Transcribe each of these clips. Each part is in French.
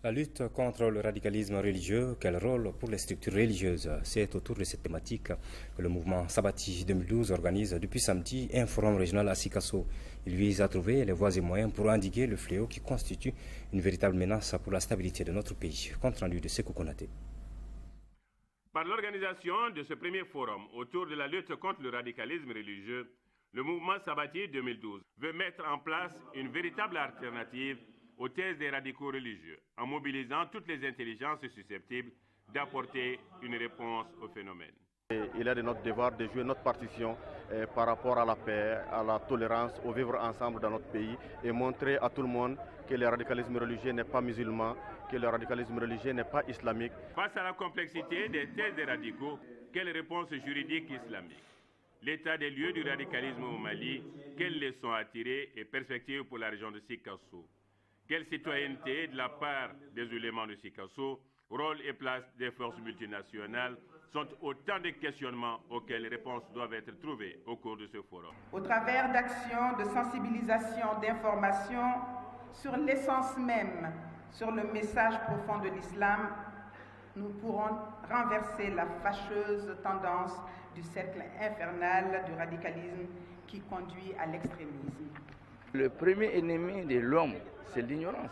La lutte contre le radicalisme religieux, quel rôle pour les structures religieuses? C'est autour de cette thématique que le mouvement Sabati 2012 organise depuis samedi un forum régional à Sikasso. Il vise à trouver les voies et moyens pour endiguer le fléau qui constitue une véritable menace pour la stabilité de notre pays. Compte rendu de Sekou Konaté. Par l'organisation de ce premier forum autour de la lutte contre le radicalisme religieux, le mouvement Sabati 2012 veut mettre en place une véritable alternative aux thèses des radicaux religieux, en mobilisant toutes les intelligences susceptibles d'apporter une réponse au phénomène. Il est de notre devoir de jouer notre partition par rapport à la paix, à la tolérance, au vivre ensemble dans notre pays et montrer à tout le monde que le radicalisme religieux n'est pas musulman, que le radicalisme religieux n'est pas islamique. Face à la complexité des thèses des radicaux, quelle réponse juridique islamique? L'état des lieux du radicalisme au Mali, quelles leçons à tirer et perspectives pour la région de Sikasso? Quelle citoyenneté de la part des ulémas de Sikasso, rôle et place des forces multinationales sont autant de questionnements auxquels réponses doivent être trouvées au cours de ce forum. Au travers d'actions de sensibilisation, d'information sur l'essence même, sur le message profond de l'islam, nous pourrons renverser la fâcheuse tendance du cercle infernal du radicalisme qui conduit à l'extrémisme. Le premier ennemi de l'homme, c'est l'ignorance.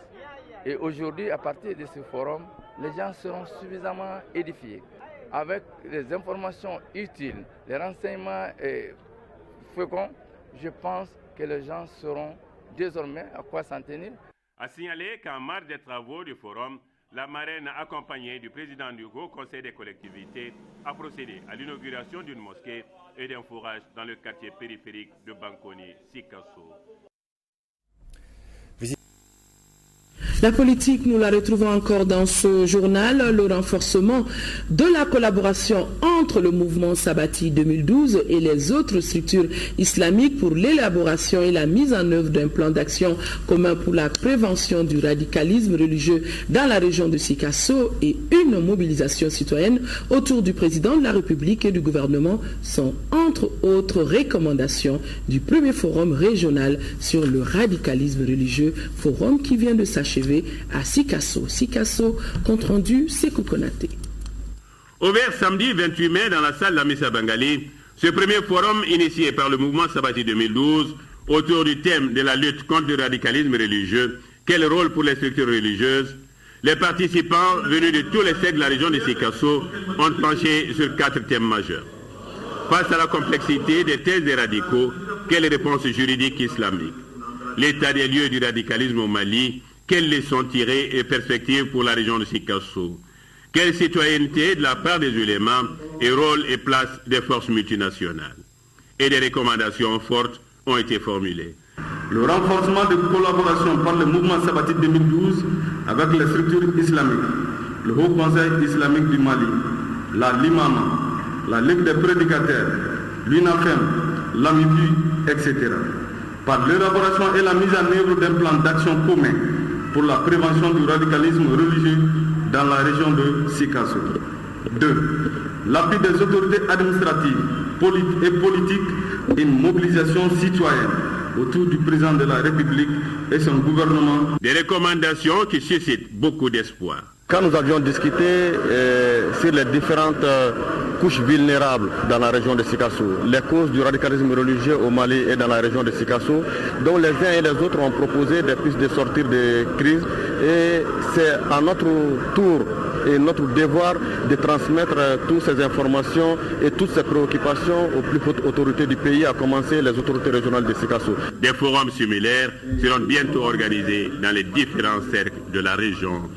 Et aujourd'hui, à partir de ce forum, les gens seront suffisamment édifiés. Avec les informations utiles, les renseignements féconds, je pense que les gens sauront désormais à quoi s'en tenir. À signaler qu'en marge des travaux du forum, la marraine accompagnée du président du Haut Conseil des collectivités a procédé à l'inauguration d'une mosquée et d'un forage dans le quartier périphérique de Bankoni, Sikasso. La politique, nous la retrouvons encore dans ce journal, le renforcement de la collaboration entre le mouvement Sabati 2012 et les autres structures islamiques pour l'élaboration et la mise en œuvre d'un plan d'action commun pour la prévention du radicalisme religieux dans la région de Sikasso et une mobilisation citoyenne autour du président de la République et du gouvernement sont entre autres recommandations du premier forum régional sur le radicalisme religieux, forum qui vient de s'achever à Sikasso. Sikasso, compte rendu, Sekou Konaté. Ouvert samedi 28 mai dans la salle Lamissa Bangali, ce premier forum initié par le mouvement Sabati 2012 autour du thème de la lutte contre le radicalisme religieux, quel rôle pour les structures religieuses, les participants venus de tous les secteurs de la région de Sikasso ont penché sur 4 thèmes majeurs. Face à la complexité des thèses des radicaux, quelle réponse juridique islamique? L'état des lieux du radicalisme au Mali, quelles leçons tirées et perspectives pour la région de Sikasso? Quelle citoyenneté de la part des ulémas et rôle et place des forces multinationales? Et des recommandations fortes ont été formulées. Le renforcement de collaboration par le mouvement Sabati 2012 avec les structures islamiques, le Haut Conseil islamique du Mali, la Limama, la Ligue des prédicateurs, l'UNAFEM, l'AMIFI, etc. Par l'élaboration et la mise en œuvre d'un plan d'action commun pour la prévention du radicalisme religieux dans la région de Sikasso. 2. L'appui des autorités administratives et politiques et une mobilisation citoyenne autour du président de la République et son gouvernement. Des recommandations qui suscitent beaucoup d'espoir. Quand nous avions discuté sur les différentes couches vulnérables dans la région de Sikasso, les causes du radicalisme religieux au Mali et dans la région de Sikasso, dont les uns et les autres ont proposé des pistes de sortir de crise, et c'est à notre tour et notre devoir de transmettre toutes ces informations et toutes ces préoccupations aux plus hautes autorités du pays, à commencer les autorités régionales de Sikasso. Des forums similaires seront bientôt organisés dans les différents cercles de la région